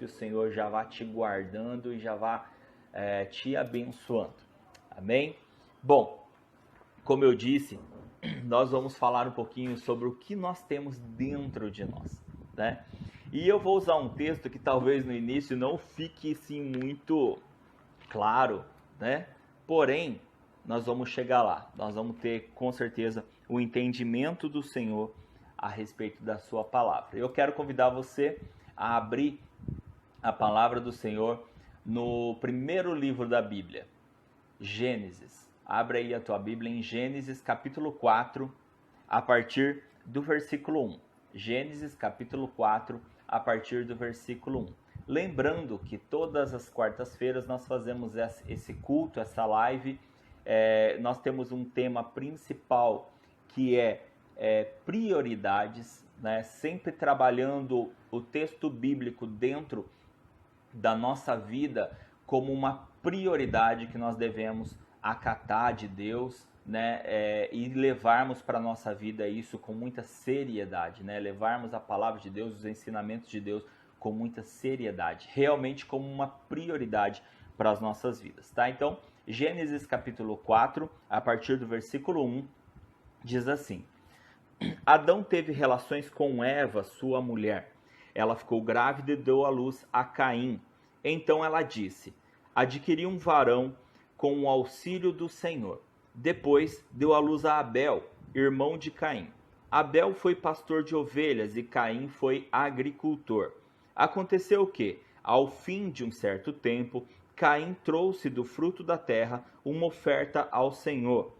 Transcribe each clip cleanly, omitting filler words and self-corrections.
que o Senhor já vá te guardando e já vá te abençoando. Amém? Bom, como eu disse, nós vamos falar um pouquinho sobre o que nós temos dentro de nós, né? E eu vou usar um texto que talvez no início não fique assim muito claro, né? Porém, nós vamos chegar lá. Nós vamos ter com certeza o entendimento do Senhor a respeito da sua palavra. Eu quero convidar você a abrir a palavra do Senhor no primeiro livro da Bíblia, Gênesis. Abra aí a tua Bíblia em Gênesis capítulo 4, a partir do versículo 1. Gênesis capítulo 4, a partir do versículo 1. Lembrando que todas as quartas-feiras nós fazemos esse culto, essa live. Nós temos um tema principal que é prioridades, né? Sempre trabalhando o texto bíblico dentro da nossa vida como uma prioridade que nós devemos acatar de Deus, né? E levarmos para a nossa vida isso com muita seriedade, né? Levarmos a palavra de Deus, os ensinamentos de Deus com muita seriedade, realmente como uma prioridade para as nossas vidas, tá? Então, Gênesis capítulo 4, a partir do versículo 1, diz assim: Adão teve relações com Eva, sua mulher. Ela ficou grávida e deu à luz a Caim. Então ela disse: adquiri um varão com o auxílio do Senhor. Depois deu à luz a Abel, irmão de Caim. Abel foi pastor de ovelhas e Caim foi agricultor. Aconteceu que, ao fim de um certo tempo, Caim trouxe do fruto da terra uma oferta ao Senhor.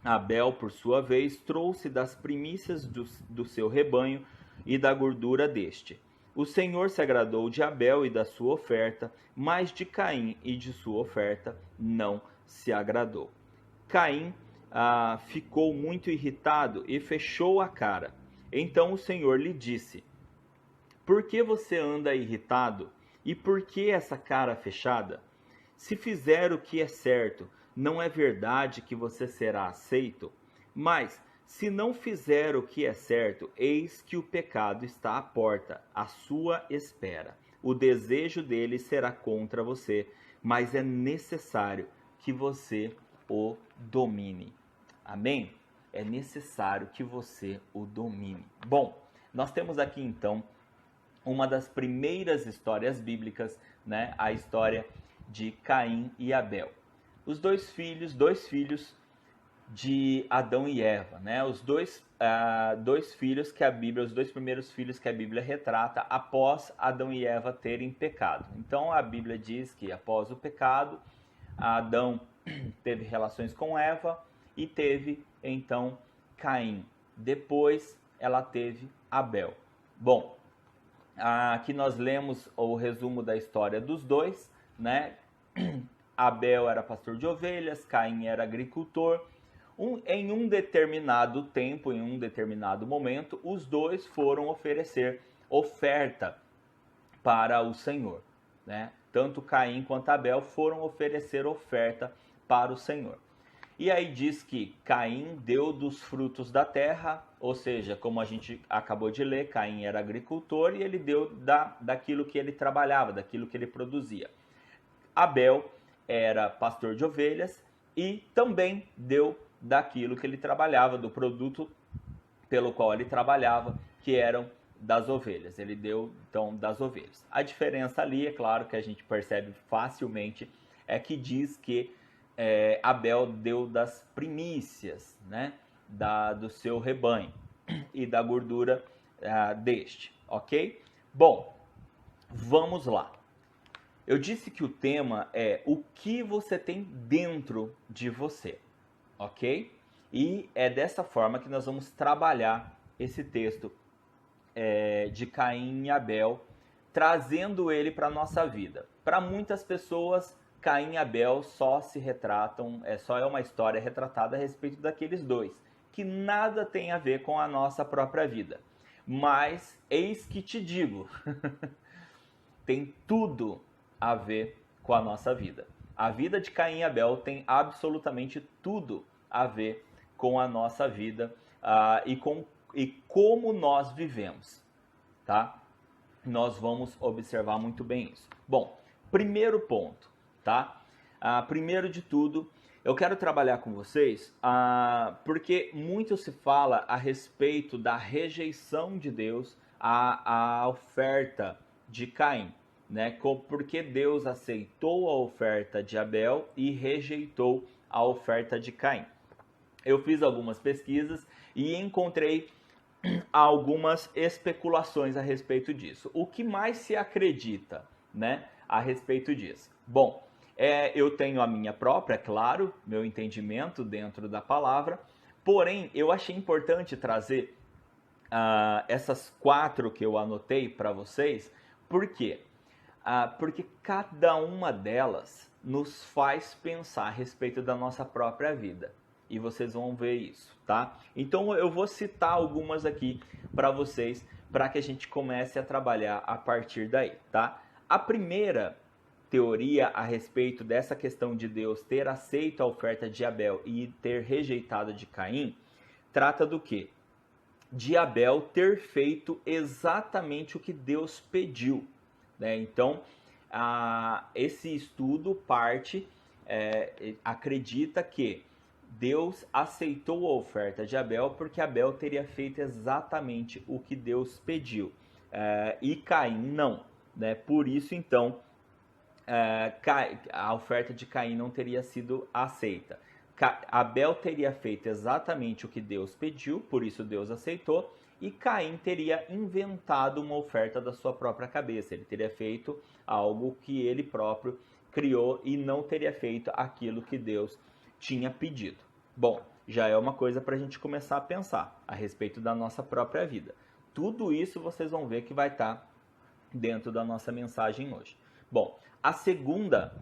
Abel, por sua vez, trouxe das primícias do seu rebanho e da gordura deste. O Senhor se agradou de Abel e da sua oferta, mas de Caim e de sua oferta não se agradou. Caim ficou muito irritado e fechou a cara. Então o Senhor lhe disse: por que você anda irritado? E por que essa cara fechada? Se fizer o que é certo, não é verdade que você será aceito? Mas, se não fizer o que é certo, eis que o pecado está à porta, à sua espera. O desejo dele será contra você, mas é necessário que você o domine. Amém? É necessário que você o domine. Bom, nós temos aqui então uma das primeiras histórias bíblicas, né? A história de Caim e Abel. Os dois filhos de Adão e Eva, né? Os dois filhos que a Bíblia, os dois primeiros filhos que a Bíblia retrata após Adão e Eva terem pecado. Então a Bíblia diz que após o pecado, Adão teve relações com Eva e teve então Caim. Depois ela teve Abel. Bom, aqui nós lemos o resumo da história dos dois, né? Abel era pastor de ovelhas, Caim era agricultor. Em um determinado tempo, em um determinado momento, os dois foram oferecer oferta para o Senhor, né? Tanto Caim quanto Abel foram oferecer oferta para o Senhor. E aí diz que Caim deu dos frutos da terra, ou seja, como a gente acabou de ler, Caim era agricultor e ele deu daquilo que ele trabalhava, daquilo que ele produzia. Abel era pastor de ovelhas e também deu daquilo que ele trabalhava, do produto pelo qual ele trabalhava, que eram das ovelhas. Ele deu, então, das ovelhas. A diferença ali, é claro que a gente percebe facilmente, é que diz que Abel deu das primícias, né, do seu rebanho e da gordura deste, ok? Bom, vamos lá. Eu disse que o tema é o que você tem dentro de você, ok? E é dessa forma que nós vamos trabalhar esse texto de Caim e Abel, trazendo ele para a nossa vida. Para muitas pessoas, Caim e Abel só se retratam, só é uma história retratada a respeito daqueles dois, que nada tem a ver com a nossa própria vida. Mas eis que te digo, tem tudo a ver com a nossa vida. A vida de Caim e Abel tem absolutamente tudo a ver com a nossa vida e como nós vivemos, tá? nós vamos observar muito bem isso. Bom, primeiro ponto, tá? Primeiro de tudo, eu quero trabalhar com vocês porque muito se fala a respeito da rejeição de Deus à oferta de Caim, né? Porque Deus aceitou a oferta de Abel e rejeitou a oferta de Caim. Eu fiz algumas pesquisas e encontrei algumas especulações a respeito disso. O que mais se acredita, né, a respeito disso? Bom, eu tenho a minha própria, claro, meu entendimento dentro da palavra, porém eu achei importante trazer essas 4 que eu anotei para vocês. Por quê? Porque cada uma delas nos faz pensar a respeito da nossa própria vida. E vocês vão ver isso, tá? Então eu vou citar algumas aqui para vocês, para que a gente comece a trabalhar a partir daí, tá? A primeira teoria a respeito dessa questão de Deus ter aceito a oferta de Abel e ter rejeitado de Caim, trata do quê? De Abel ter feito exatamente o que Deus pediu, né? Então, esse estudo acredita que Deus aceitou a oferta de Abel porque Abel teria feito exatamente o que Deus pediu, e Caim não, né? Por isso, então, a oferta de Caim não teria sido aceita. Abel teria feito exatamente o que Deus pediu, por isso Deus aceitou, e Caim teria inventado uma oferta da sua própria cabeça. Ele teria feito algo que ele próprio criou e não teria feito aquilo que Deus tinha pedido. Bom, já é uma coisa para a gente começar a pensar a respeito da nossa própria vida. Tudo isso vocês vão ver que vai estar dentro da nossa mensagem hoje. Bom, a segunda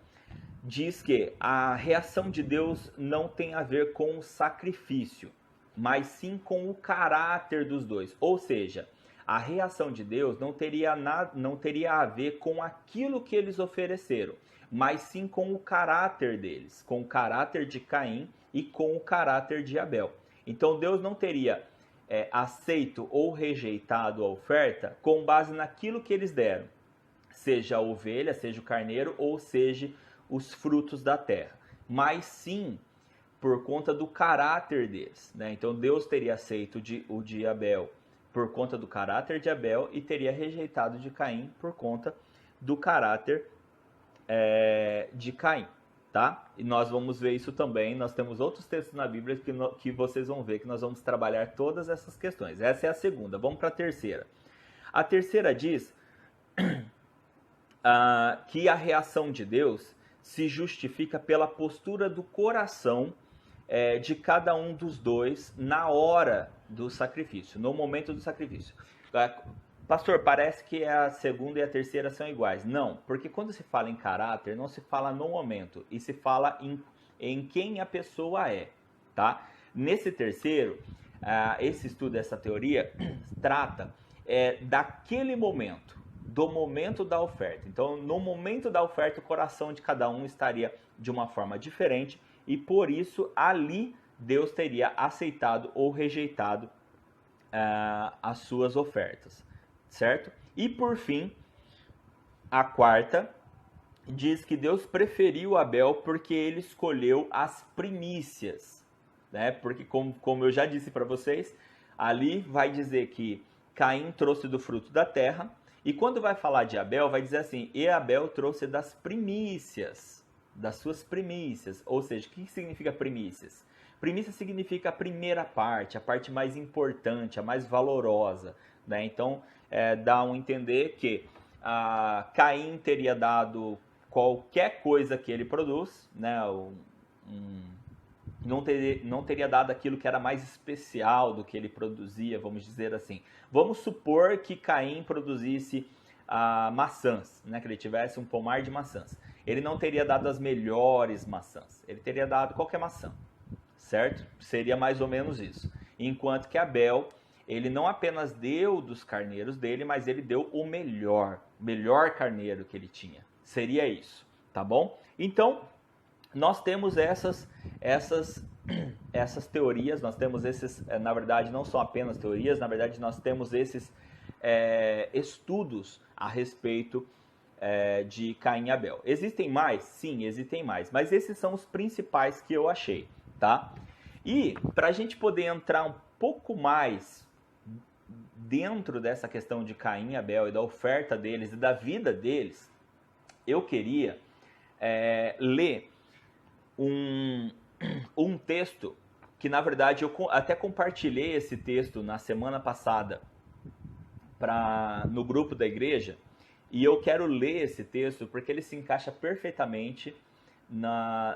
diz que a reação de Deus não tem a ver com o sacrifício, mas sim com o caráter dos dois. Ou seja, a reação de Deus não teria a ver com aquilo que eles ofereceram, mas sim com o caráter deles, com o caráter de Caim e com o caráter de Abel. Então Deus não teria aceito ou rejeitado a oferta com base naquilo que eles deram, seja a ovelha, seja o carneiro ou seja os frutos da terra, mas sim por conta do caráter deles, né? Então Deus teria aceito o de Abel por conta do caráter de Abel e teria rejeitado de Caim por conta do caráter de Caim, tá? E nós vamos ver isso também. Nós temos outros textos na Bíblia que vocês vão ver que nós vamos trabalhar todas essas questões. Essa é a segunda. Vamos para a terceira. A terceira diz que a reação de Deus se justifica pela postura do coração de cada um dos dois na hora do sacrifício, no momento do sacrifício. Pastor, parece que a segunda e a terceira são iguais. Não, porque quando se fala em caráter, não se fala no momento, e se fala em quem a pessoa é, tá? Nesse terceiro, esse estudo, essa teoria, trata daquele momento, do momento da oferta. Então, no momento da oferta, o coração de cada um estaria de uma forma diferente, e por isso, ali, Deus teria aceitado ou rejeitado as suas ofertas. Certo? E por fim, a quarta diz que Deus preferiu Abel porque ele escolheu as primícias, né? Porque como eu já disse para vocês, ali vai dizer que Caim trouxe do fruto da terra, e quando vai falar de Abel, vai dizer assim, e Abel trouxe das primícias, das suas primícias. Ou seja, o que significa primícias? Primícia significa a primeira parte, a parte mais importante, a mais valorosa, né? Então, dá a entender que Caim teria dado qualquer coisa que ele produz, né? Não teria dado aquilo que era mais especial do que ele produzia, vamos dizer assim. Vamos supor que Caim produzisse maçãs, né? Que ele tivesse um pomar de maçãs. Ele não teria dado as melhores maçãs, ele teria dado qualquer maçã, certo? Seria mais ou menos isso. Enquanto que Abel, ele não apenas deu dos carneiros dele, mas ele deu o melhor carneiro que ele tinha. Seria isso, tá bom? Então, nós temos essas teorias, nós temos esses, na verdade, não são apenas teorias, na verdade, nós temos esses estudos a respeito de Caim e Abel. Existem mais? Sim, existem mais, mas esses são os principais que eu achei, tá? E para a gente poder entrar um pouco mais dentro dessa questão de Caim e Abel e da oferta deles e da vida deles, eu queria ler um texto que, na verdade, eu até compartilhei esse texto na semana passada no grupo da igreja, e eu quero ler esse texto porque ele se encaixa perfeitamente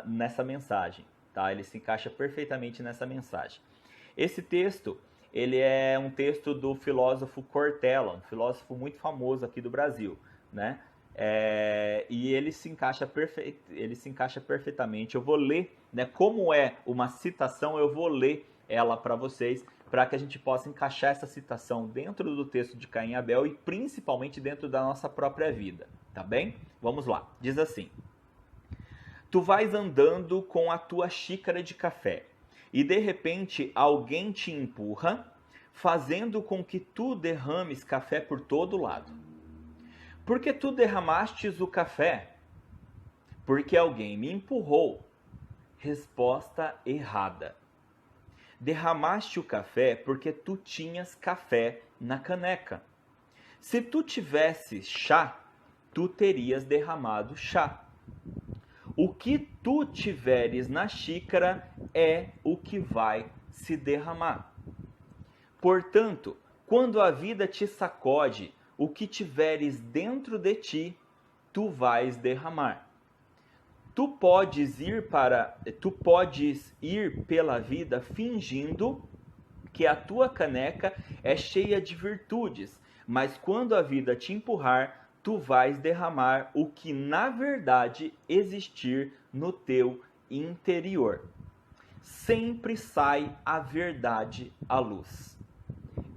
nessa mensagem, tá? Ele se encaixa perfeitamente nessa mensagem. Esse texto, ele é um texto do filósofo Cortella, um filósofo muito famoso aqui do Brasil, né? E ele se encaixa perfeitamente. Eu vou ler, né? Como é uma citação, eu vou ler ela para vocês, para que a gente possa encaixar essa citação dentro do texto de Caim e Abel e principalmente dentro da nossa própria vida, tá bem? Vamos lá. Diz assim: tu vais andando com a tua xícara de café e de repente alguém te empurra, fazendo com que tu derrames café por todo lado. Por que tu derramastes o café? Porque alguém me empurrou. Resposta errada. Derramaste o café porque tu tinhas café na caneca. Se tu tivesses chá, tu terias derramado chá. O que tu tiveres na xícara é o que vai se derramar. Portanto, quando a vida te sacode, o que tiveres dentro de ti, tu vais derramar. Tu podes ir pela vida fingindo que a tua caneca é cheia de virtudes, mas quando a vida te empurrar, tu vais derramar o que na verdade existir no teu interior. Sempre sai a verdade à luz.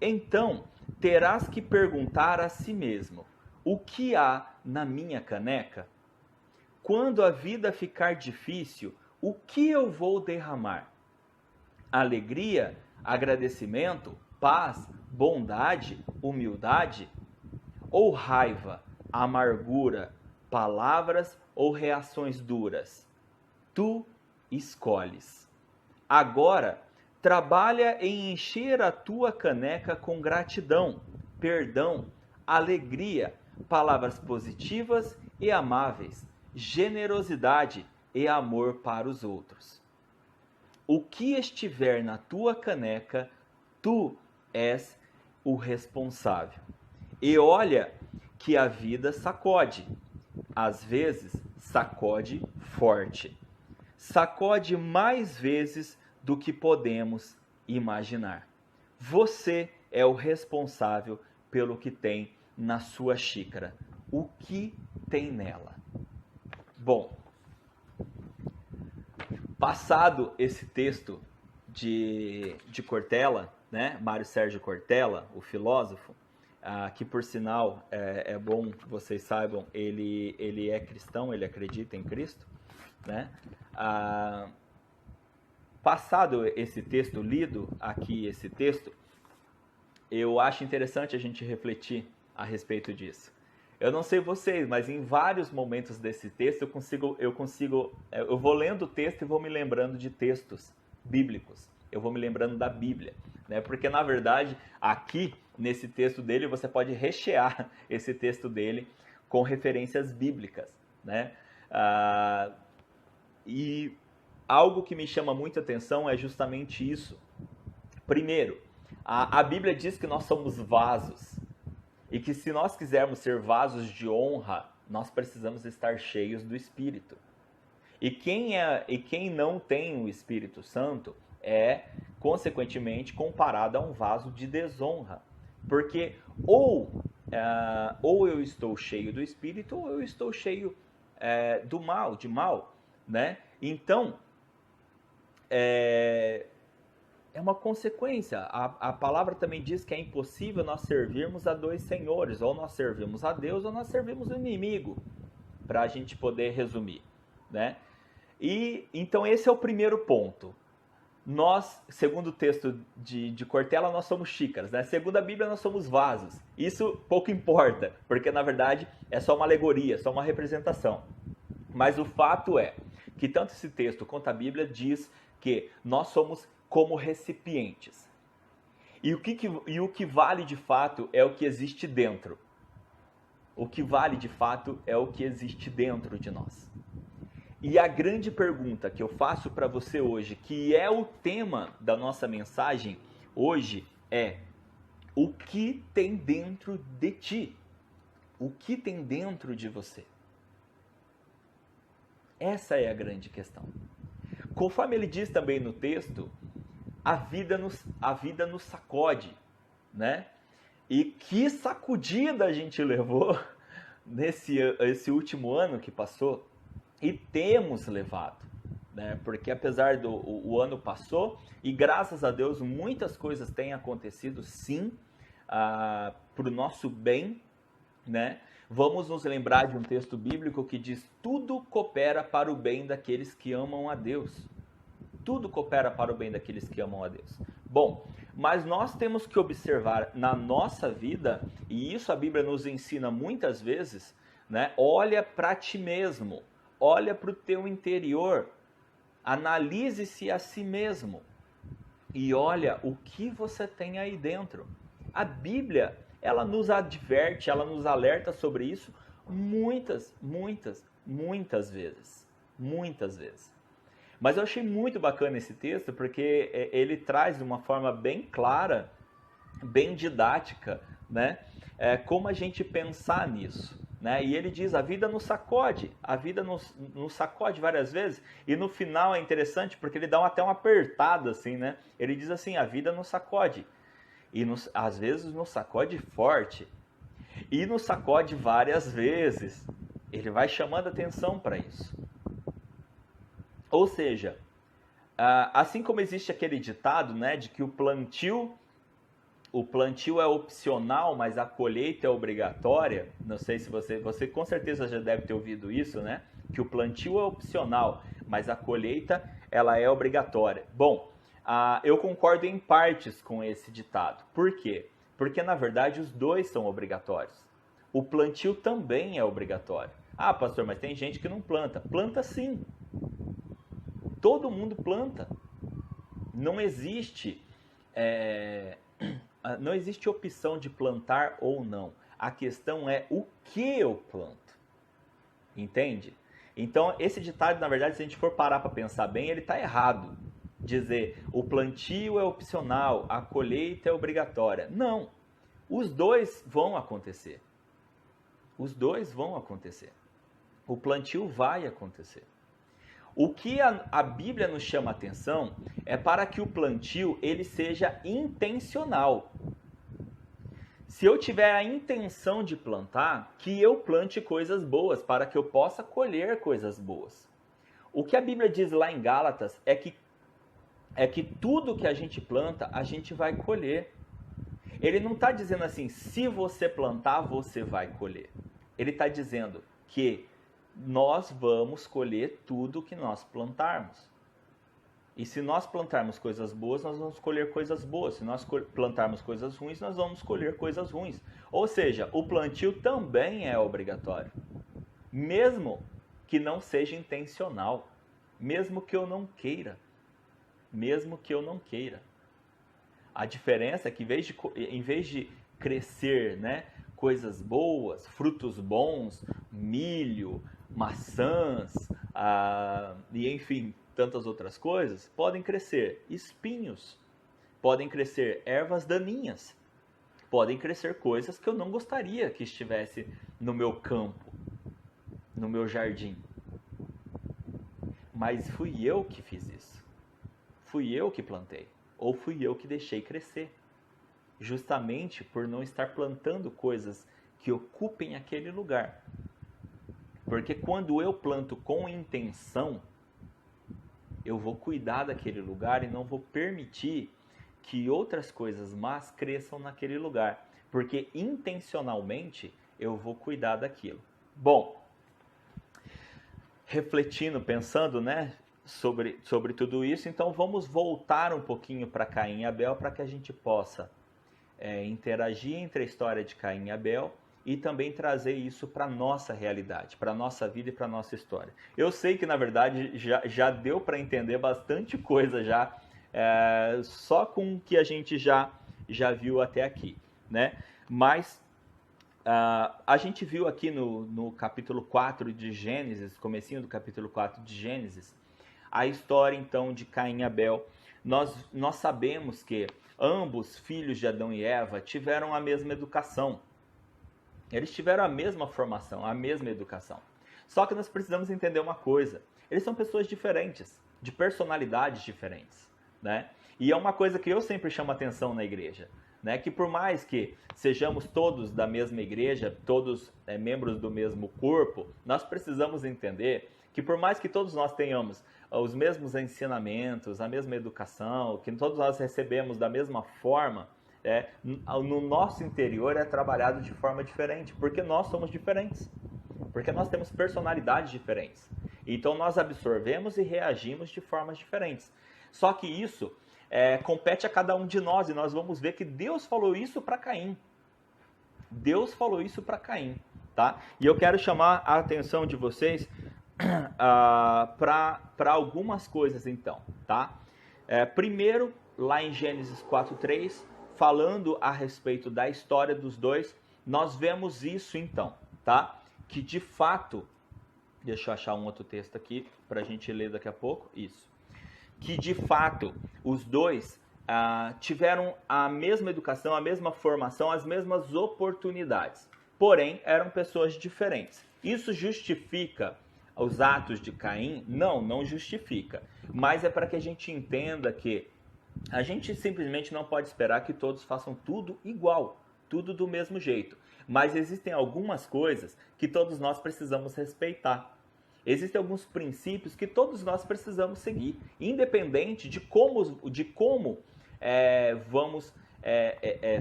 Então, terás que perguntar a si mesmo: o que há na minha caneca? Quando a vida ficar difícil, o que eu vou derramar? Alegria, agradecimento, paz, bondade, humildade? Ou raiva, amargura, palavras ou reações duras? Tu escolhes. Agora, trabalha em encher a tua caneca com gratidão, perdão, alegria, palavras positivas e amáveis, generosidade e amor para os outros. O que estiver na tua caneca, tu és o responsável. E olha que a vida sacode. Às vezes, sacode forte. Sacode mais vezes do que podemos imaginar. Você é o responsável pelo que tem na sua xícara. O que tem nela? Bom, passado esse texto de Cortella, né? Mário Sérgio Cortella, o filósofo, que por sinal é bom que vocês saibam, ele é cristão, ele acredita em Cristo, né? Passado esse texto, lido aqui esse texto, eu acho interessante a gente refletir a respeito disso. Eu não sei vocês, mas em vários momentos desse texto eu vou lendo o texto e vou me lembrando de textos bíblicos. Eu vou me lembrando da Bíblia, né? Porque na verdade aqui nesse texto dele você pode rechear esse texto dele com referências bíblicas, né? E algo que me chama muita atenção é justamente isso. Primeiro, a Bíblia diz que nós somos vasos. E que se nós quisermos ser vasos de honra, nós precisamos estar cheios do Espírito. E quem não tem o Espírito Santo é, consequentemente, comparado a um vaso de desonra. Porque ou eu estou cheio do Espírito, ou eu estou cheio de mal, né? Então, é uma consequência. A palavra também diz que é impossível nós servirmos a dois senhores. Ou nós servimos a Deus ou nós servimos o inimigo. Para a gente poder resumir, né? E então esse é o primeiro ponto. nós, segundo o texto de Cortella, nós somos xícaras, né? Segundo a Bíblia, nós somos vasos. Isso pouco importa, porque na verdade é só uma alegoria, só uma representação. Mas o fato é que tanto esse texto quanto a Bíblia diz que nós somos como recipientes. E o que vale de fato é o que existe dentro. O que vale de fato é o que existe dentro de nós. E a grande pergunta que eu faço para você hoje, que é o tema da nossa mensagem hoje, é: o que tem dentro de ti? O que tem dentro de você? Essa é a grande questão. Conforme ele diz também no texto, a vida nos sacode, né? E que sacudida a gente levou esse último ano que passou. E temos levado, né? Porque apesar o ano passou e graças a Deus muitas coisas têm acontecido sim para o nosso bem, né? Vamos nos lembrar de um texto bíblico que diz: tudo coopera para o bem daqueles que amam a Deus. Tudo coopera para o bem daqueles que amam a Deus. Bom, mas nós temos que observar na nossa vida, e isso a Bíblia nos ensina muitas vezes, né? Olha para ti mesmo. Olha para o teu interior, analise-se a si mesmo e olha o que você tem aí dentro. A Bíblia, ela nos adverte, ela nos alerta sobre isso muitas vezes. Muitas vezes. Mas eu achei muito bacana esse texto porque ele traz de uma forma bem clara, bem didática, né? Como a gente pensar nisso. Né? E ele diz: a vida nos sacode, a vida nos sacode várias vezes, e no final é interessante porque ele dá até uma apertada assim, né? Ele diz assim: a vida nos sacode, e às vezes nos sacode forte, e nos sacode várias vezes. Ele vai chamando atenção para isso. Ou seja, assim como existe aquele ditado, né, de que o plantio é opcional, mas a colheita é obrigatória. Não sei se você com certeza já deve ter ouvido isso, né? Que o plantio é opcional, mas a colheita ela é obrigatória. Bom, eu concordo em partes com esse ditado. Por quê? Porque na verdade os dois são obrigatórios. O plantio também é obrigatório. Ah, pastor, mas tem gente que não planta. Planta sim. Todo mundo planta. Não existe opção de plantar ou não. A questão é o que eu planto. Entende? Então, esse ditado, na verdade, se a gente for parar para pensar bem, ele está errado. Dizer o plantio é opcional, a colheita é obrigatória. Não. Os dois vão acontecer. Os dois vão acontecer. O plantio vai acontecer. O que a Bíblia nos chama a atenção é para que o plantio ele seja intencional. Se eu tiver a intenção de plantar, que eu plante coisas boas, para que eu possa colher coisas boas. O que a Bíblia diz lá em Gálatas é que tudo que a gente planta, a gente vai colher. Ele não está dizendo assim, se você plantar, você vai colher. Ele está dizendo que nós vamos colher tudo que nós plantarmos. E se nós plantarmos coisas boas, nós vamos colher coisas boas. Se nós plantarmos coisas ruins, nós vamos colher coisas ruins. Ou seja, o plantio também é obrigatório. Mesmo que não seja intencional. Mesmo que eu não queira. Mesmo que eu não queira. A diferença é que em vez de crescer, né, coisas boas, frutos bons, milho, maçãs, e enfim, tantas outras coisas, podem crescer espinhos, podem crescer ervas daninhas, podem crescer coisas que eu não gostaria que estivesse no meu campo, no meu jardim. Mas fui eu que fiz isso. Fui eu que plantei, ou fui eu que deixei crescer. Justamente por não estar plantando coisas que ocupem aquele lugar. Porque quando eu planto com intenção, eu vou cuidar daquele lugar e não vou permitir que outras coisas más cresçam naquele lugar. Porque intencionalmente eu vou cuidar daquilo. Bom, refletindo, pensando, né, sobre tudo isso. Então vamos voltar um pouquinho para Caim e Abel para que a gente possa interagir entre a história de Caim e Abel e também trazer isso para a nossa realidade, para a nossa vida e para a nossa história. Eu sei que, na verdade, já deu para entender bastante coisa já, só com o que a gente já viu até aqui, né? Mas a gente viu aqui no capítulo 4 de Gênesis, comecinho do capítulo 4 de Gênesis, a história, então, de Caim e Abel. Nós sabemos que ambos, filhos de Adão e Eva, tiveram a mesma educação. Eles tiveram a mesma formação, a mesma educação. Só que nós precisamos entender uma coisa. Eles são pessoas diferentes, de personalidades diferentes, né? E é uma coisa que eu sempre chamo atenção na igreja, né? Que por mais que sejamos todos da mesma igreja, todos membros do mesmo corpo, nós precisamos entender que por mais que todos nós tenhamos os mesmos ensinamentos, a mesma educação, que todos nós recebemos da mesma forma, no nosso interior é trabalhado de forma diferente, porque nós somos diferentes, porque nós temos personalidades diferentes. Então nós absorvemos e reagimos de formas diferentes. Só que isso compete a cada um de nós, e nós vamos ver que Deus falou isso para Caim. Deus falou isso para Caim, tá? E eu quero chamar a atenção de vocês para algumas coisas, então, tá? Primeiro, lá em Gênesis 4:3, falando a respeito da história dos dois, nós vemos isso, então, tá? Que de fato, deixa eu achar um outro texto aqui para a gente ler daqui a pouco, isso. Que de fato os dois tiveram a mesma educação, a mesma formação, as mesmas oportunidades, porém eram pessoas diferentes. Isso justifica os atos de Caim? Não justifica, mas é para que a gente entenda que a gente simplesmente não pode esperar que todos façam tudo igual, tudo do mesmo jeito. Mas existem algumas coisas que todos nós precisamos respeitar. Existem alguns princípios que todos nós precisamos seguir, independente de como vamos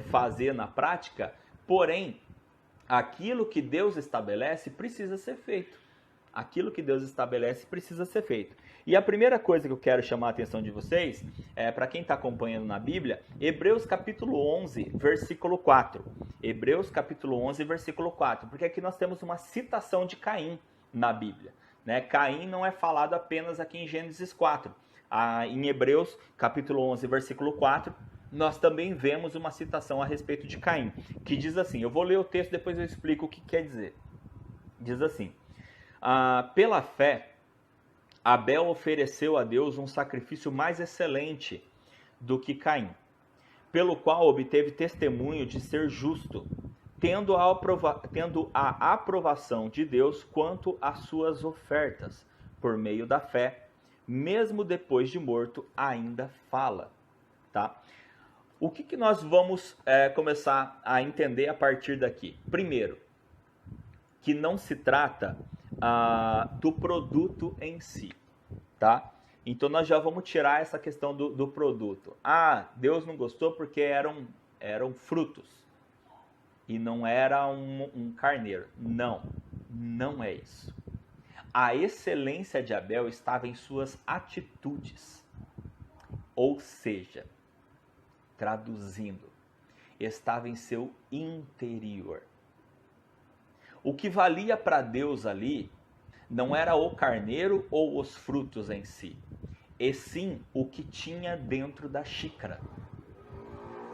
fazer na prática, porém, aquilo que Deus estabelece precisa ser feito. Aquilo que Deus estabelece precisa ser feito. E a primeira coisa que eu quero chamar a atenção de vocês, para quem está acompanhando na Bíblia, Hebreus capítulo 11, versículo 4. Hebreus capítulo 11, versículo 4. Porque aqui nós temos uma citação de Caim na Bíblia, né? Caim não é falado apenas aqui em Gênesis 4. Em Hebreus capítulo 11, versículo 4, nós também vemos uma citação a respeito de Caim, que diz assim, eu vou ler o texto, depois eu explico o que quer dizer. Diz assim, pela fé, Abel ofereceu a Deus um sacrifício mais excelente do que Caim, pelo qual obteve testemunho de ser justo, tendo a aprovação de Deus quanto às suas ofertas, por meio da fé, mesmo depois de morto, ainda fala. Tá? O que nós vamos começar a entender a partir daqui? Primeiro, que não se trata do produto em si, tá? Então nós já vamos tirar essa questão do produto. Deus não gostou porque eram frutos e não era um carneiro. Não é isso. A excelência de Abel estava em suas atitudes, ou seja, traduzindo, estava em seu interior. O que valia para Deus ali não era o carneiro ou os frutos em si, e sim o que tinha dentro da xícara,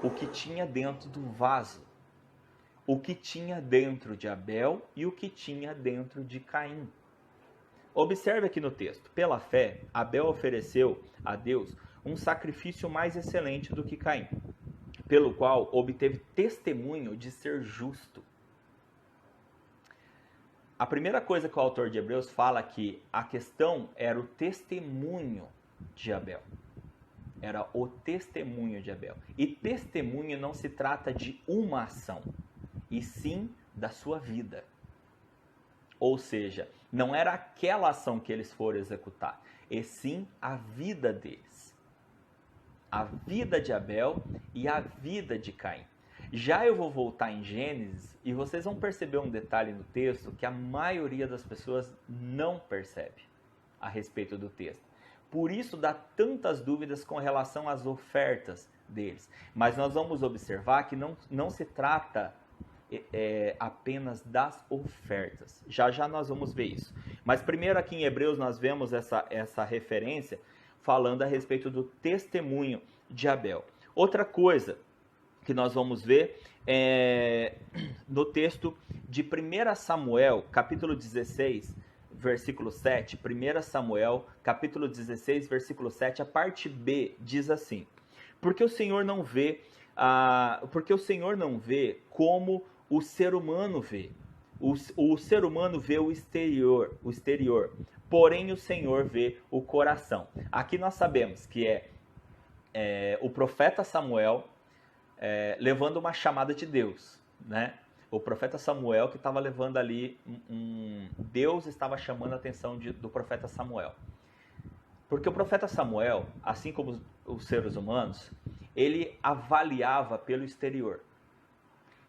o que tinha dentro do vaso, o que tinha dentro de Abel e o que tinha dentro de Caim. Observe aqui no texto, pela fé, Abel ofereceu a Deus um sacrifício mais excelente do que Caim, pelo qual obteve testemunho de ser justo. A primeira coisa que o autor de Hebreus fala que a questão era o testemunho de Abel. Era o testemunho de Abel. E testemunho não se trata de uma ação, e sim da sua vida. Ou seja, não era aquela ação que eles foram executar, e sim a vida deles. A vida de Abel e a vida de Caim. Já eu vou voltar em Gênesis e vocês vão perceber um detalhe no texto que a maioria das pessoas não percebe a respeito do texto. Por isso dá tantas dúvidas com relação às ofertas deles. Mas nós vamos observar que não se trata apenas das ofertas. Já já nós vamos ver isso. Mas primeiro aqui em Hebreus nós vemos essa referência falando a respeito do testemunho de Abel. Outra coisa que nós vamos ver no texto de 1 Samuel, capítulo 16, versículo 7. 1 Samuel, capítulo 16, versículo 7, a parte B diz assim: Porque o Senhor não vê como o ser humano vê. O ser humano vê o exterior, porém o Senhor vê o coração. Aqui nós sabemos que o profeta Samuel levando uma chamada de Deus, né? O profeta Samuel que estava levando ali, Deus estava chamando a atenção do profeta Samuel. Porque o profeta Samuel, assim como os seres humanos, ele avaliava pelo exterior.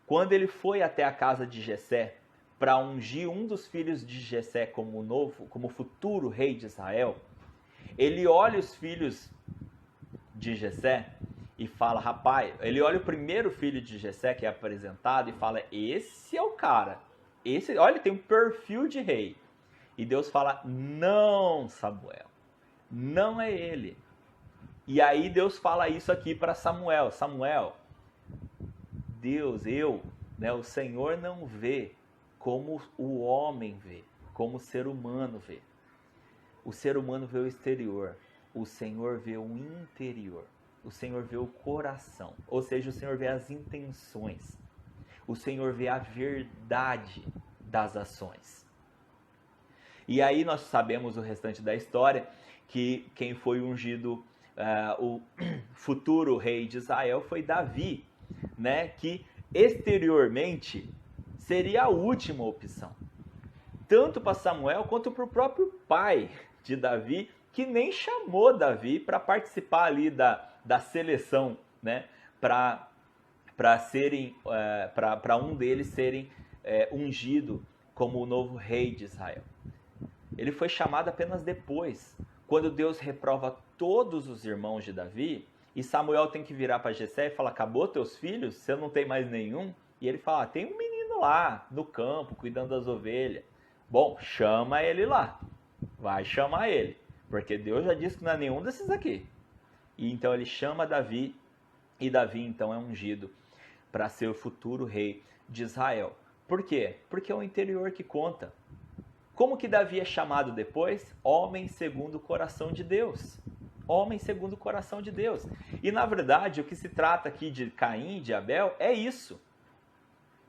Quando ele foi até a casa de Jessé para ungir um dos filhos de Jessé como futuro rei de Israel, ele olha os filhos de Jessé e fala, rapaz, ele olha o primeiro filho de Jessé que é apresentado e fala, esse é o cara, olha, tem um perfil de rei. E Deus fala, não, Samuel, não é ele. E aí Deus fala isso aqui para Samuel, Deus, o Senhor não vê como o homem vê, como o ser humano vê. O ser humano vê o exterior, o Senhor vê o interior. O Senhor vê o coração, ou seja, o Senhor vê as intenções. O Senhor vê a verdade das ações. E aí nós sabemos o restante da história, que quem foi ungido, o futuro rei de Israel foi Davi, né? Que exteriormente seria a última opção. Tanto para Samuel quanto para o próprio pai de Davi, que nem chamou Davi para participar ali da seleção, né? Para um deles serem ungido como o novo rei de Israel. Ele foi chamado apenas depois, quando Deus reprova todos os irmãos de Davi, e Samuel tem que virar para Jessé e falar, acabou teus filhos? Você não tem mais nenhum? E ele fala, tem um menino lá no campo, cuidando das ovelhas. Bom, chama ele lá, vai chamar ele, porque Deus já disse que não é nenhum desses aqui. E então ele chama Davi, e Davi então é ungido para ser o futuro rei de Israel. Por quê? Porque é o interior que conta. Como que Davi é chamado depois? Homem segundo o coração de Deus. Homem segundo o coração de Deus. E na verdade o que se trata aqui de Caim e de Abel é isso.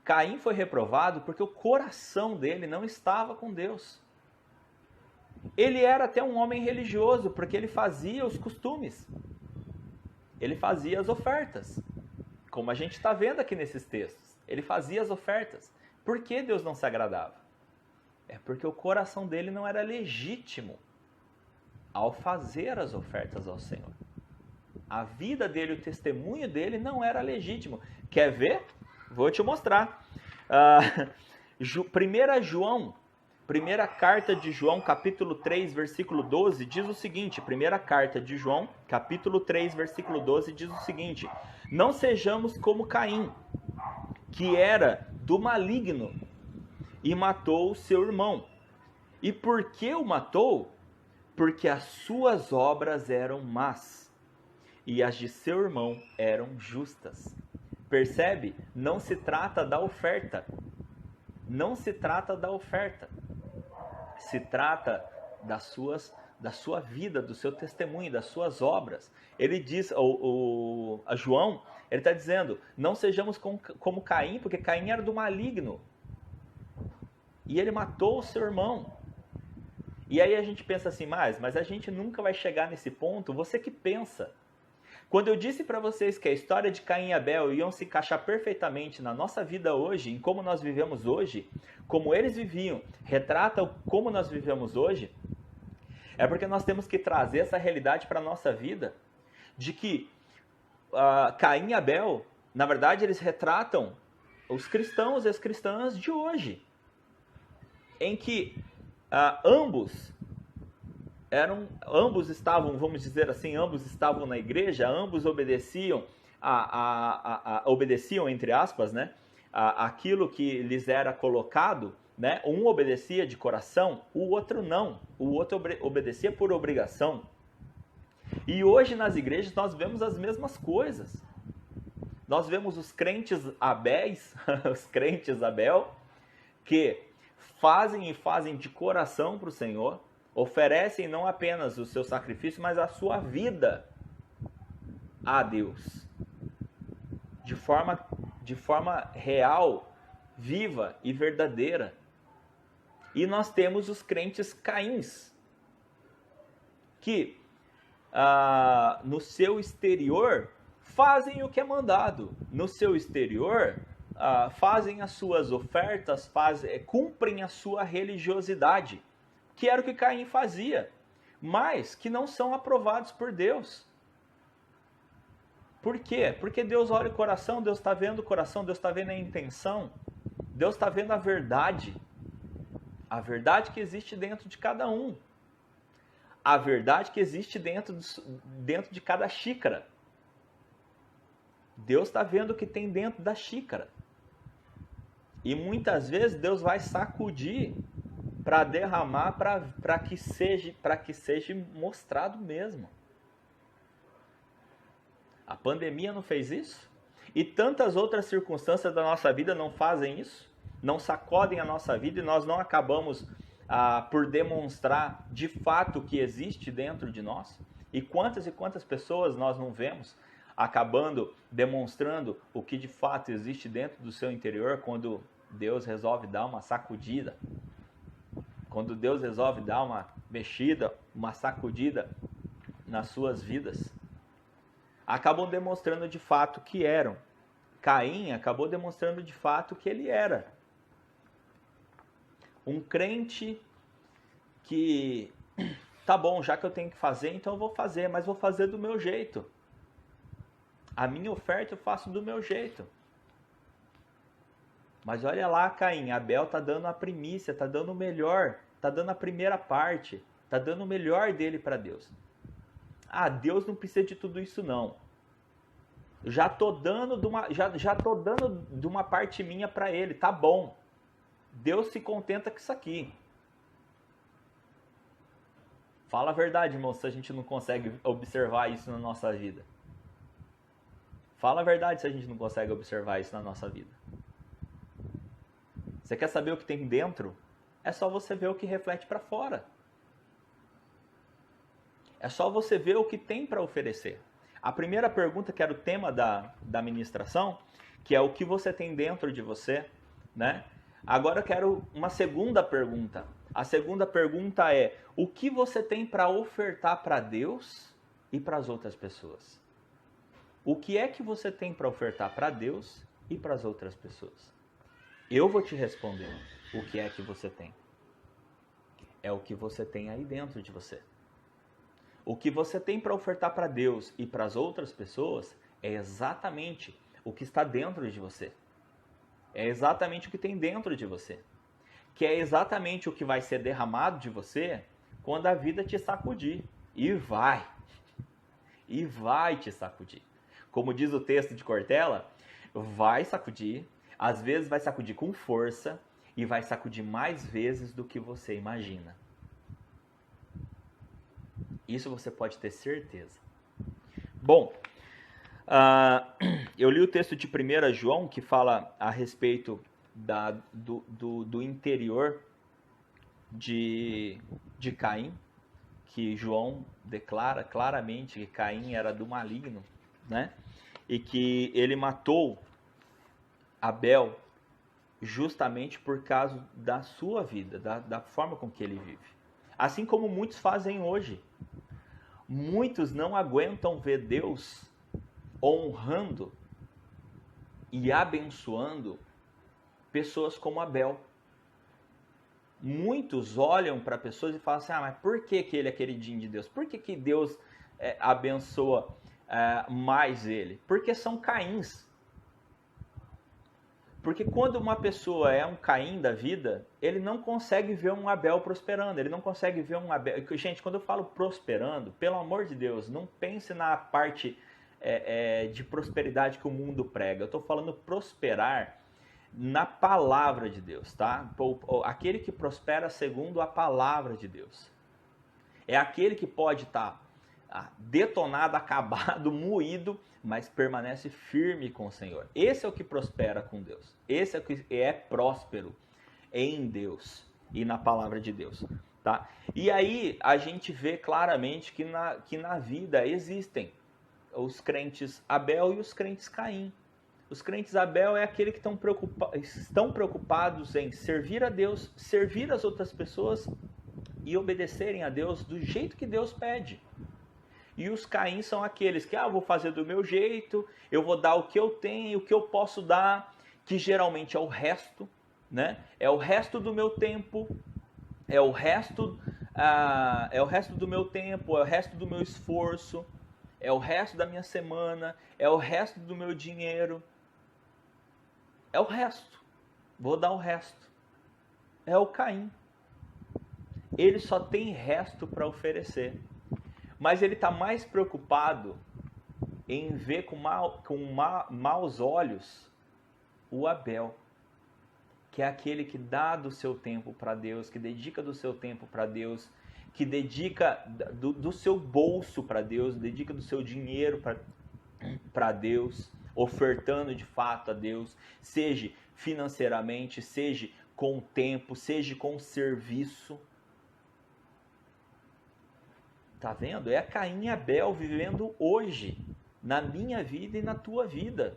Caim foi reprovado porque o coração dele não estava com Deus. Ele era até um homem religioso, porque ele fazia os costumes. Ele fazia as ofertas. Como a gente está vendo aqui nesses textos. Ele fazia as ofertas. Por que Deus não se agradava? É porque o coração dele não era legítimo ao fazer as ofertas ao Senhor. A vida dele, o testemunho dele não era legítimo. Quer ver? Vou te mostrar. 1 João, primeira carta de João, capítulo 3, versículo 12, diz o seguinte, primeira carta de João, capítulo 3, versículo 12, diz o seguinte, não sejamos como Caim, que era do maligno e matou o seu irmão. E por que o matou? Porque as suas obras eram más e as de seu irmão eram justas. Percebe? Não se trata da oferta. Não se trata da oferta. Se trata da sua vida, do seu testemunho, das suas obras. Ele diz, a João, ele está dizendo, não sejamos como Caim, porque Caim era do maligno. E ele matou o seu irmão. E aí a gente pensa assim, mas a gente nunca vai chegar nesse ponto. Você que pensa. Quando eu disse para vocês que a história de Caim e Abel iam se encaixar perfeitamente na nossa vida hoje, em como nós vivemos hoje, como eles viviam, retrata como nós vivemos hoje, é porque nós temos que trazer essa realidade para a nossa vida, de que Caim e Abel, na verdade, eles retratam os cristãos e as cristãs de hoje, em que ambos ambos estavam, vamos dizer assim, ambos estavam na igreja, ambos obedeciam, obedeciam entre aspas, né, aquilo que lhes era colocado, né? Um obedecia de coração, o outro não, o outro obedecia por obrigação. E hoje nas igrejas nós vemos as mesmas coisas. Nós vemos os crentes Abéis, os crentes Abel, que fazem de coração para o Senhor, oferecem não apenas o seu sacrifício, mas a sua vida a Deus. De forma real, viva e verdadeira. E nós temos os crentes Caíns, que no seu exterior fazem o que é mandado. No seu exterior fazem as suas ofertas, cumprem a sua religiosidade, que era o que Caim fazia, mas que não são aprovados por Deus. Por quê? Porque Deus olha o coração, Deus está vendo o coração, Deus está vendo a intenção, Deus está vendo a verdade que existe dentro de cada um, a verdade que existe dentro de cada xícara. Deus está vendo o que tem dentro da xícara. E muitas vezes Deus vai sacudir para derramar, para que seja mostrado mesmo. A pandemia não fez isso? E tantas outras circunstâncias da nossa vida não fazem isso? Não sacodem a nossa vida e nós não acabamos por demonstrar de fato o que existe dentro de nós? E quantas pessoas nós não vemos acabando demonstrando o que de fato existe dentro do seu interior quando Deus resolve dar uma sacudida? Quando Deus resolve dar uma mexida, uma sacudida nas suas vidas? Acabam demonstrando de fato que eram. Caim acabou demonstrando de fato que ele era um crente que, tá bom, já que eu tenho que fazer, então eu vou fazer, mas vou fazer do meu jeito. A minha oferta eu faço do meu jeito. Mas olha lá, Caim, Abel está dando a primícia, está dando o melhor, está dando a primeira parte, está dando o melhor dele para Deus. Deus não precisa de tudo isso não. Já tô dando de uma parte minha para ele, tá bom. Deus se contenta com isso aqui. Fala a verdade, irmão, se a gente não consegue observar isso na nossa vida. Fala a verdade se a gente não consegue observar isso na nossa vida. Você quer saber o que tem dentro? É só você ver o que reflete para fora. É só você ver o que tem para oferecer. A primeira pergunta, que era o tema da ministração, que é o que você tem dentro de você, né? Agora eu quero uma segunda pergunta. A segunda pergunta é: o que você tem para ofertar para Deus e para as outras pessoas? O que é que você tem para ofertar para Deus e para as outras pessoas? Eu vou te responder o que é que você tem. É o que você tem aí dentro de você. O que você tem para ofertar para Deus e para as outras pessoas é exatamente o que está dentro de você. É exatamente o que tem dentro de você. Que é exatamente o que vai ser derramado de você quando a vida te sacudir. E vai te sacudir. Como diz o texto de Cortella, vai sacudir, às vezes vai sacudir com força e vai sacudir mais vezes do que você imagina. Isso você pode ter certeza. Bom, eu li o texto de 1 João que fala a respeito do interior de Caim, que João declara claramente que Caim era do maligno, né? E que ele matou Abel justamente por causa da sua vida, da forma com que ele vive. Assim como muitos fazem hoje. Muitos não aguentam ver Deus honrando e abençoando pessoas como Abel. Muitos olham para pessoas e falam assim: mas por que ele é queridinho de Deus? Por que Deus abençoa mais ele? Porque são Caíns. Porque quando uma pessoa é um Caim da vida, ele não consegue ver um Abel prosperando, ele não consegue ver um Abel... Gente, quando eu falo prosperando, pelo amor de Deus, não pense na parte de prosperidade que o mundo prega. Eu estou falando prosperar na palavra de Deus, tá? Aquele que prospera segundo a palavra de Deus. É aquele que pode estar detonado, acabado, moído, mas permanece firme com o Senhor. Esse é o que prospera com Deus. Esse é o que é próspero em Deus e na palavra de Deus, tá? E aí a gente vê claramente que na vida existem os crentes Abel e os crentes Caim. Os crentes Abel é aquele que estão preocupados em servir a Deus, servir as outras pessoas e obedecerem a Deus do jeito que Deus pede. E os Caim são aqueles que, eu vou fazer do meu jeito, eu vou dar o que eu tenho, o que eu posso dar, que geralmente é o resto, né? É o resto do meu tempo, é o resto do meu tempo, é o resto do meu esforço, é o resto da minha semana, é o resto do meu dinheiro. É o resto. Vou dar o resto. É o Caim. Ele só tem resto para oferecer. Mas ele está mais preocupado em ver com maus olhos o Abel, que é aquele que dá do seu tempo para Deus, que dedica do seu tempo para Deus, que dedica do seu bolso para Deus, dedica do seu dinheiro para Deus, ofertando de fato a Deus, seja financeiramente, seja com o tempo, seja com o serviço. Tá vendo? É Caim e Abel vivendo hoje, na minha vida e na tua vida.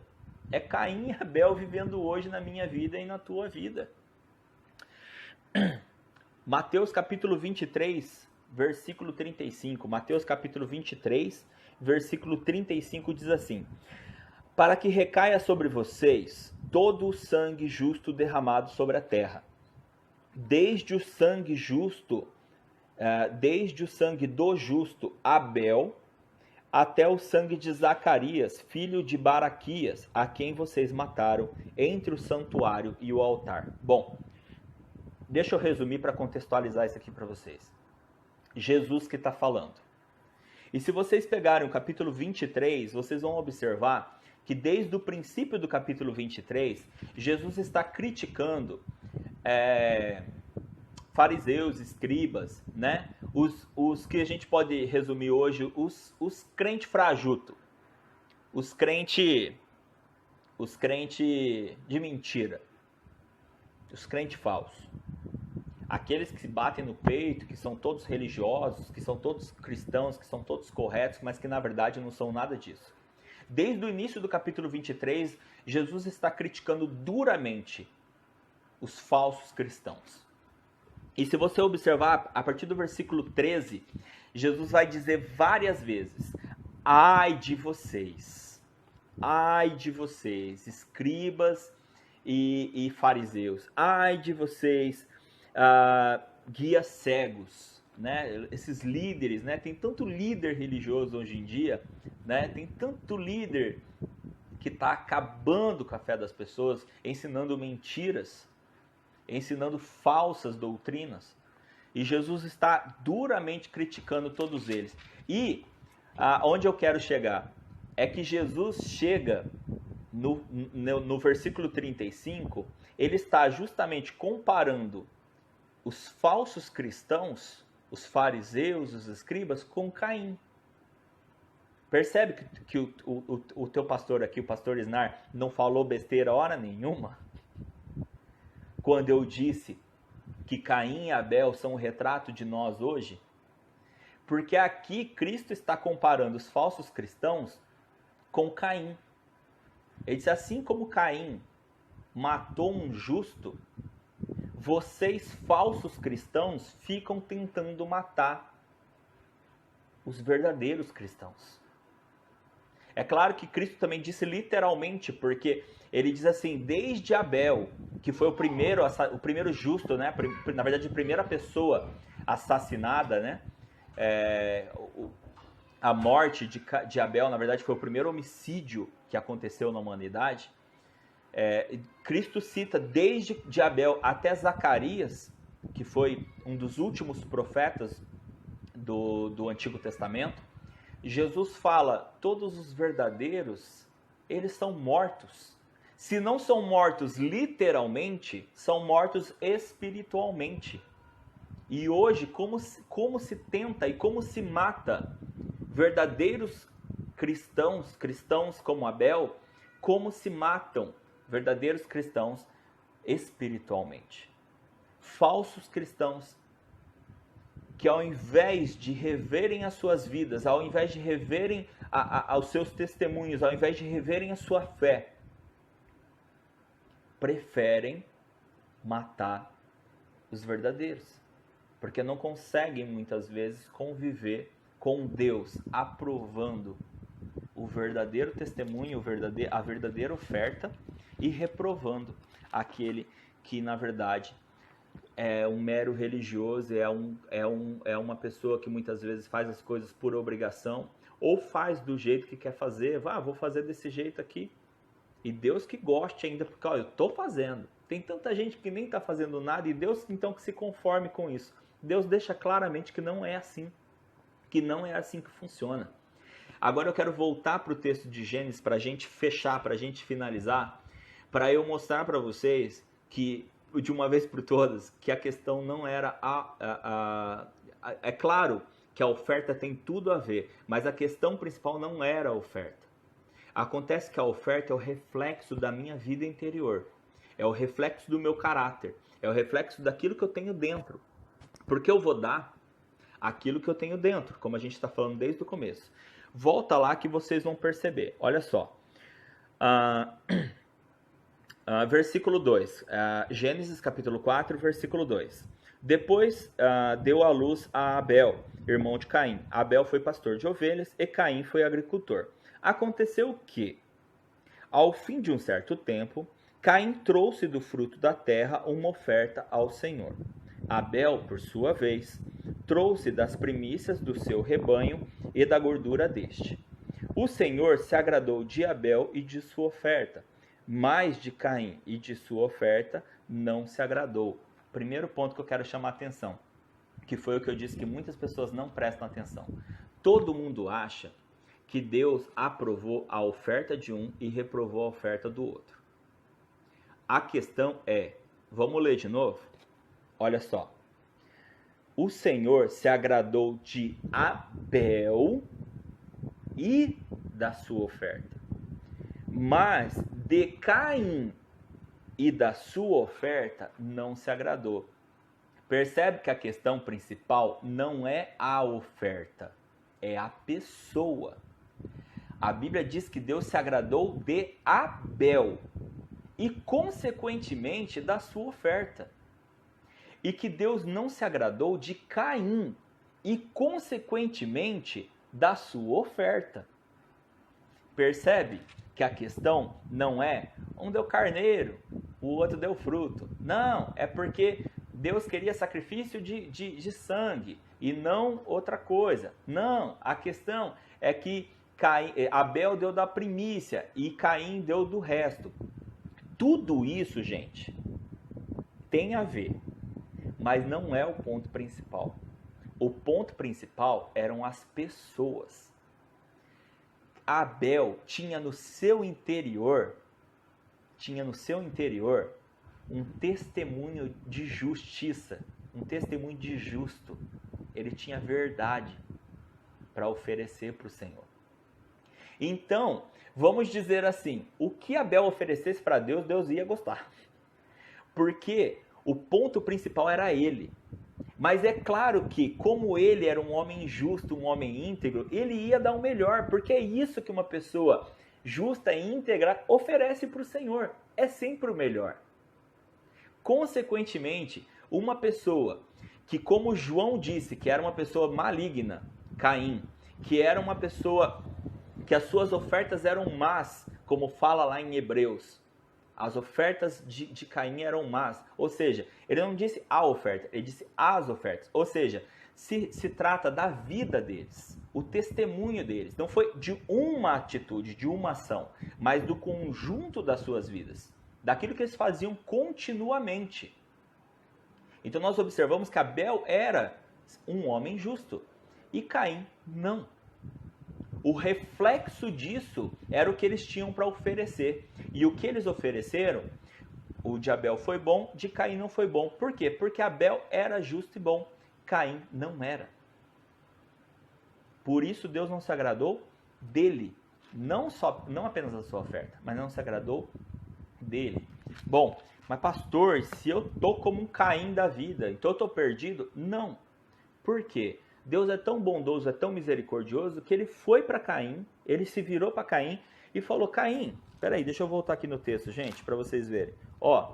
É Caim e Abel vivendo hoje na minha vida e na tua vida. Mateus capítulo 23, versículo 35. Mateus capítulo 23, versículo 35 diz assim: para que recaia sobre vocês todo o sangue justo derramado sobre a terra, desde o sangue do justo Abel, até o sangue de Zacarias, filho de Baraquias, a quem vocês mataram entre o santuário e o altar. Bom, deixa eu resumir para contextualizar isso aqui para vocês. Jesus que está falando. E se vocês pegarem o capítulo 23, vocês vão observar que desde o princípio do capítulo 23, Jesus está criticando fariseus, escribas, né? Os que a gente pode resumir hoje, os crente frajuto, os crente de mentira, os crente falsos, aqueles que se batem no peito, que são todos religiosos, que são todos cristãos, que são todos corretos, mas que na verdade não são nada disso. Desde o início do capítulo 23, Jesus está criticando duramente os falsos cristãos. E se você observar, a partir do versículo 13, Jesus vai dizer várias vezes: ai de vocês, escribas e fariseus, ai de vocês, guias cegos, né? Esses líderes, né? Tem tanto líder religioso hoje em dia, né? Tem tanto líder que está acabando com a fé das pessoas, ensinando mentiras, ensinando falsas doutrinas. E Jesus está duramente criticando todos eles. E onde eu quero chegar é que Jesus chega no versículo 35, ele está justamente comparando os falsos cristãos, os fariseus, os escribas, com Caim. Percebe que o teu pastor aqui, o pastor Isnar, não falou besteira hora nenhuma? Quando eu disse que Caim e Abel são um retrato de nós hoje? Porque aqui Cristo está comparando os falsos cristãos com Caim. Ele disse: assim como Caim matou um justo, vocês falsos cristãos ficam tentando matar os verdadeiros cristãos. É claro que Cristo também disse literalmente, porque ele diz assim: desde Abel, que foi o primeiro justo, né? Na verdade, a primeira pessoa assassinada, né? A morte de Abel, na verdade, foi o primeiro homicídio que aconteceu na humanidade. Cristo cita desde de Abel até Zacarias, que foi um dos últimos profetas do Antigo Testamento. Jesus fala, todos os verdadeiros, eles são mortos. Se não são mortos literalmente, são mortos espiritualmente. E hoje, como se tenta e como se mata verdadeiros cristãos como Abel, como se matam verdadeiros cristãos espiritualmente. Falsos cristãos que ao invés de reverem as suas vidas, ao invés de reverem os seus testemunhos, ao invés de reverem a sua fé, preferem matar os verdadeiros. Porque não conseguem muitas vezes conviver com Deus, aprovando o verdadeiro testemunho, a verdadeira oferta e reprovando aquele que na verdade é um mero religioso, é uma pessoa que muitas vezes faz as coisas por obrigação ou faz do jeito que quer fazer, vou fazer desse jeito aqui. E Deus que goste ainda, porque eu estou fazendo. Tem tanta gente que nem está fazendo nada e Deus então que se conforme com isso. Deus deixa claramente que não é assim, que funciona. Agora eu quero voltar para o texto de Gênesis para a gente fechar, para a gente finalizar, para eu mostrar para vocês que, de uma vez por todas, que a questão não era é claro que a oferta tem tudo a ver, mas a questão principal não era a oferta. Acontece que a oferta é o reflexo da minha vida interior, é o reflexo do meu caráter, é o reflexo daquilo que eu tenho dentro. Porque eu vou dar aquilo que eu tenho dentro, como a gente está falando desde o começo. Volta lá que vocês vão perceber. Olha só. Versículo 2. Gênesis capítulo 4, versículo 2. Depois deu à luz a Abel, irmão de Caim. Abel foi pastor de ovelhas e Caim foi agricultor. Aconteceu que, ao fim de um certo tempo, Caim trouxe do fruto da terra uma oferta ao Senhor. Abel, por sua vez, trouxe das primícias do seu rebanho e da gordura deste. O Senhor se agradou de Abel e de sua oferta, mas de Caim e de sua oferta não se agradou. Primeiro ponto que eu quero chamar a atenção, que foi o que eu disse que muitas pessoas não prestam atenção. Todo mundo acha que Deus aprovou a oferta de um e reprovou a oferta do outro. A questão é, vamos ler de novo? Olha só. O Senhor se agradou de Abel e da sua oferta, mas de Caim e da sua oferta não se agradou. Percebe que a questão principal não é a oferta, é a pessoa. A Bíblia diz que Deus se agradou de Abel e, consequentemente, da sua oferta. E que Deus não se agradou de Caim e, consequentemente, da sua oferta. Percebe que a questão não é um deu carneiro, o outro deu fruto. Não, é porque Deus queria sacrifício de sangue e não outra coisa. Não, a questão é que Abel deu da primícia e Caim deu do resto. Tudo isso, gente, tem a ver, mas não é o ponto principal. O ponto principal eram as pessoas. Abel tinha no seu interior um testemunho de justiça, um testemunho de justo. Ele tinha verdade para oferecer para o Senhor. Então, vamos dizer assim, o que Abel oferecesse para Deus, Deus ia gostar. Porque o ponto principal era ele. Mas é claro que, como ele era um homem justo, um homem íntegro, ele ia dar o melhor, porque é isso que uma pessoa justa e íntegra oferece para o Senhor. É sempre o melhor. Consequentemente, uma pessoa que, como João disse, que era uma pessoa maligna, Caim, que era uma pessoa que as suas ofertas eram más, como fala lá em Hebreus. As ofertas de Caim eram más. Ou seja, ele não disse a oferta, ele disse as ofertas. Ou seja, se trata da vida deles, o testemunho deles. Não foi de uma atitude, de uma ação, mas do conjunto das suas vidas. daquilo que eles faziam continuamente. Então nós observamos que Abel era um homem justo e Caim não. O reflexo disso era o que eles tinham para oferecer. E o que eles ofereceram, o de Abel foi bom, de Caim não foi bom. Por quê? Porque Abel era justo e bom, Caim não era. Por isso Deus não se agradou dele. Não apenas da sua oferta, mas não se agradou dele. Bom, mas pastor, se eu tô como um Caim da vida, então eu tô perdido? Não. Por quê? Deus é tão bondoso, é tão misericordioso, que ele foi para Caim, ele se virou para Caim e falou: Caim, peraí, deixa eu voltar aqui no texto, gente, para vocês verem. Ó,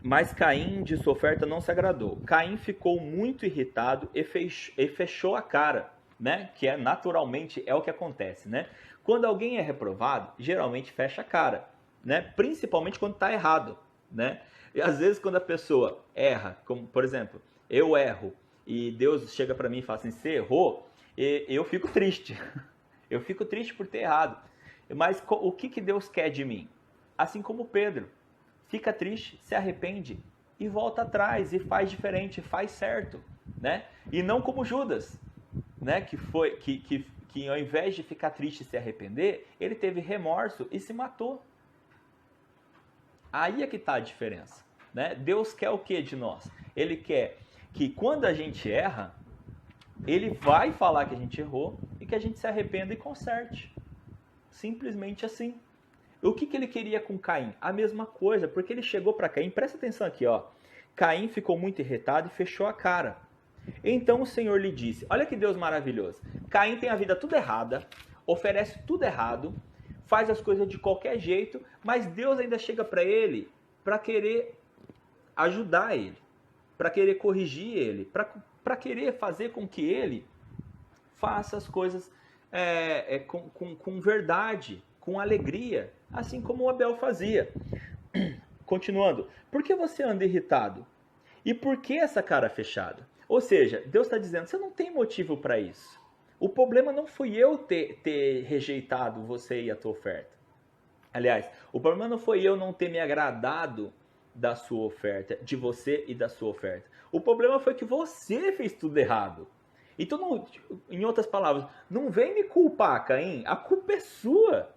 mas Caim de sua oferta não se agradou. Caim ficou muito irritado e fechou a cara, né? Que naturalmente é o que acontece, né? Quando alguém é reprovado, geralmente fecha a cara, né? Principalmente quando está errado, né? E às vezes quando a pessoa erra, como por exemplo, eu erro e Deus chega para mim e fala assim: você errou, e eu fico triste. Eu fico triste por ter errado. Mas o que Deus quer de mim? Assim como Pedro, fica triste, se arrepende e volta atrás e faz diferente, faz certo, né? E não como Judas, né? Que ao invés de ficar triste e se arrepender, ele teve remorso e se matou. Aí é que está a diferença, né? Deus quer o que de nós? Ele quer que quando a gente erra, ele vai falar que a gente errou e que a gente se arrependa e conserte. Simplesmente assim. O que ele queria com Caim? A mesma coisa, porque ele chegou para Caim, presta atenção aqui, ó. Caim ficou muito irritado e fechou a cara. Então o Senhor lhe disse, olha que Deus maravilhoso, Caim tem a vida tudo errada, oferece tudo errado, faz as coisas de qualquer jeito, mas Deus ainda chega para ele para querer ajudar ele, para querer corrigir ele, para querer fazer com que ele faça as coisas com verdade, com alegria, assim como o Abel fazia. Continuando, por que você anda irritado? E por que essa cara fechada? Ou seja, Deus está dizendo, você não tem motivo para isso. O problema não foi eu ter rejeitado você e a tua oferta. Aliás, o problema não foi eu não ter me agradado da sua oferta, de você e da sua oferta. O problema foi que você fez tudo errado. Então, não, em outras palavras, não vem me culpar, Caim, a culpa é sua.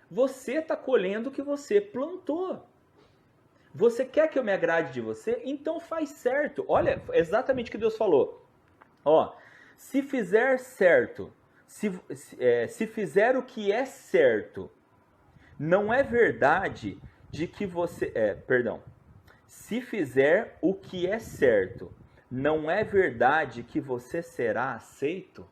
Você está colhendo o que você plantou. Você quer que eu me agrade de você? Então faz certo. Olha, exatamente o que Deus falou. Ó, se fizer certo, se fizer o que é certo, não é verdade de que você... Se fizer o que é certo, não é verdade que você será aceito?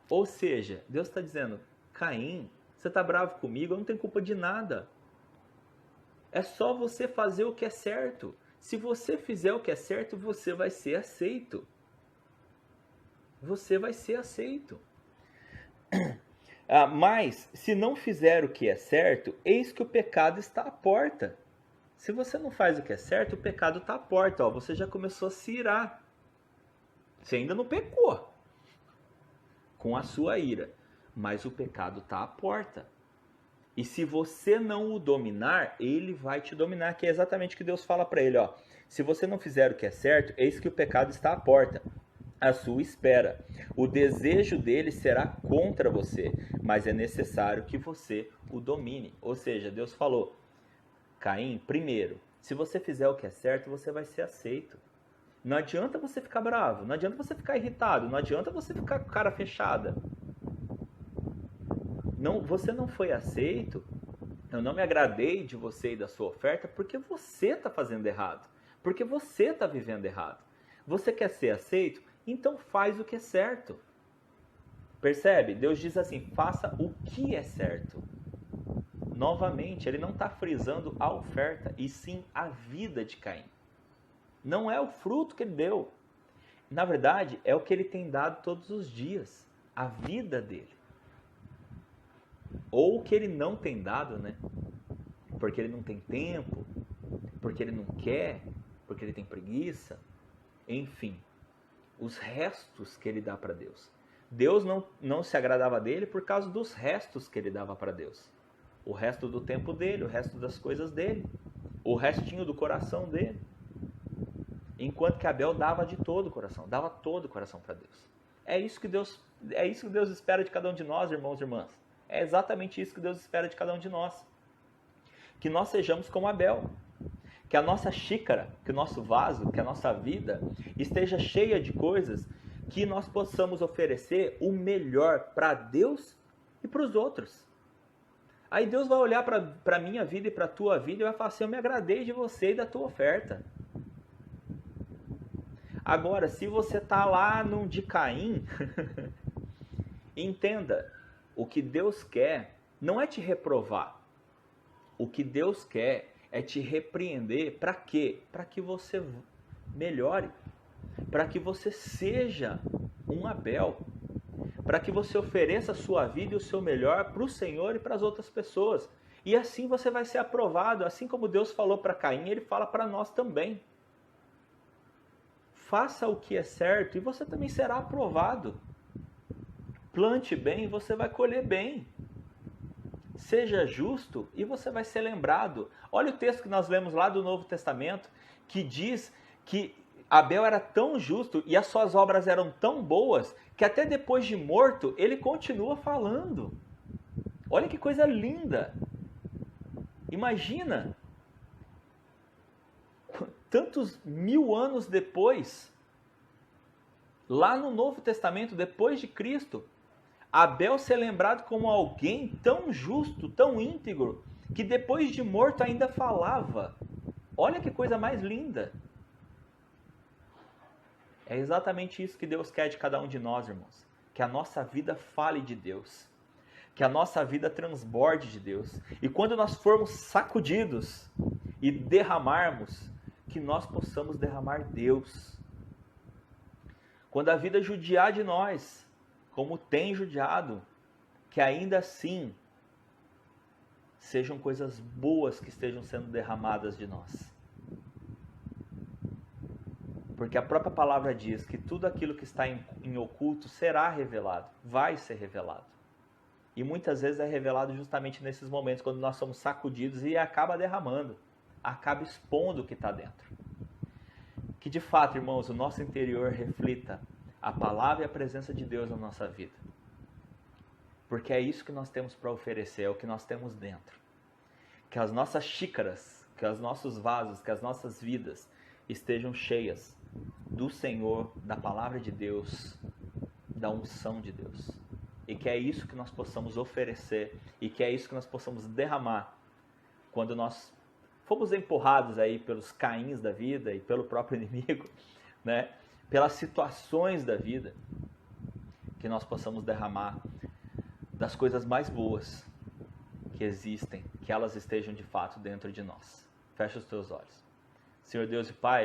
Ou seja, Deus está dizendo, Caim, você está bravo comigo, eu não tenho culpa de nada. É só você fazer o que é certo. Se você fizer o que é certo, você vai ser aceito. Você vai ser aceito. Mas, se não fizer o que é certo, eis que o pecado está à porta. Se você não faz o que é certo, o pecado está à porta. Ó, você já começou a se irar. Você ainda não pecou com a sua ira. Mas o pecado está à porta. E se você não o dominar, ele vai te dominar, que é exatamente o que Deus fala para ele, ó. Se você não fizer o que é certo, eis que o pecado está à porta, à sua espera. O desejo dele será contra você, mas é necessário que você o domine. Ou seja, Deus falou, Caim, primeiro, se você fizer o que é certo, você vai ser aceito. Não adianta você ficar bravo, não adianta você ficar irritado, não adianta você ficar com a cara fechada. Não, você não foi aceito, eu não me agradei de você e da sua oferta porque você está fazendo errado, porque você está vivendo errado. Você quer ser aceito? Então faz o que é certo. Percebe? Deus diz assim, faça o que é certo. Novamente, ele não está frisando a oferta, e sim a vida de Caim. Não é o fruto que ele deu. Na verdade, é o que ele tem dado todos os dias, a vida dele. Ou que ele não tem dado, né? Porque ele não tem tempo, porque ele não quer, porque ele tem preguiça. Enfim, os restos que ele dá para Deus. Deus não se agradava dele por causa dos restos que ele dava para Deus. o resto do tempo dele, o resto das coisas dele, o restinho do coração dele. Enquanto que Abel dava de todo o coração, dava todo o coração para Deus. É isso que Deus espera de cada um de nós, irmãos e irmãs. É exatamente isso que Deus espera de cada um de nós. Que nós sejamos como Abel. Que a nossa xícara, que o nosso vaso, que a nossa vida esteja cheia de coisas que nós possamos oferecer o melhor para Deus e para os outros. Aí Deus vai olhar para a minha vida e para a tua vida e vai falar assim, eu me agradei de você e da tua oferta. Agora, se você está lá num de Caim, entenda, o que Deus quer não é te reprovar. O que Deus quer é te repreender. Para quê? Para que você melhore. Para que você seja um Abel. Para que você ofereça a sua vida e o seu melhor para o Senhor e para as outras pessoas. E assim você vai ser aprovado. Assim como Deus falou para Caim, Ele fala para nós também. Faça o que é certo e você também será aprovado. Plante bem e você vai colher bem. Seja justo e você vai ser lembrado. Olha o texto que nós lemos lá do Novo Testamento, que diz que Abel era tão justo e as suas obras eram tão boas, que até depois de morto, ele continua falando. Olha que coisa linda. Imagina, tantos 1000 anos depois, lá no Novo Testamento, depois de Cristo, Abel ser lembrado como alguém tão justo, tão íntegro, que depois de morto ainda falava. Olha que coisa mais linda. É exatamente isso que Deus quer de cada um de nós, irmãos. Que a nossa vida fale de Deus. Que a nossa vida transborde de Deus. E quando nós formos sacudidos e derramarmos, que nós possamos derramar Deus. Quando a vida judiar de nós, como tem judiado, que ainda assim sejam coisas boas que estejam sendo derramadas de nós. Porque a própria palavra diz que tudo aquilo que está em oculto será revelado, vai ser revelado. E muitas vezes é revelado justamente nesses momentos, quando nós somos sacudidos e acaba derramando, acaba expondo o que está dentro. Que de fato, irmãos, o nosso interior reflita a palavra e a presença de Deus na nossa vida. Porque é isso que nós temos para oferecer, é o que nós temos dentro. Que as nossas xícaras, que os nossos vasos, que as nossas vidas estejam cheias do Senhor, da palavra de Deus, da unção de Deus. E que é isso que nós possamos oferecer e que é isso que nós possamos derramar quando nós fomos empurrados aí pelos Caíns da vida e pelo próprio inimigo, né? Pelas situações da vida, que nós possamos derramar das coisas mais boas que existem, que elas estejam de fato dentro de nós. Fecha os teus olhos. Senhor Deus e Pai,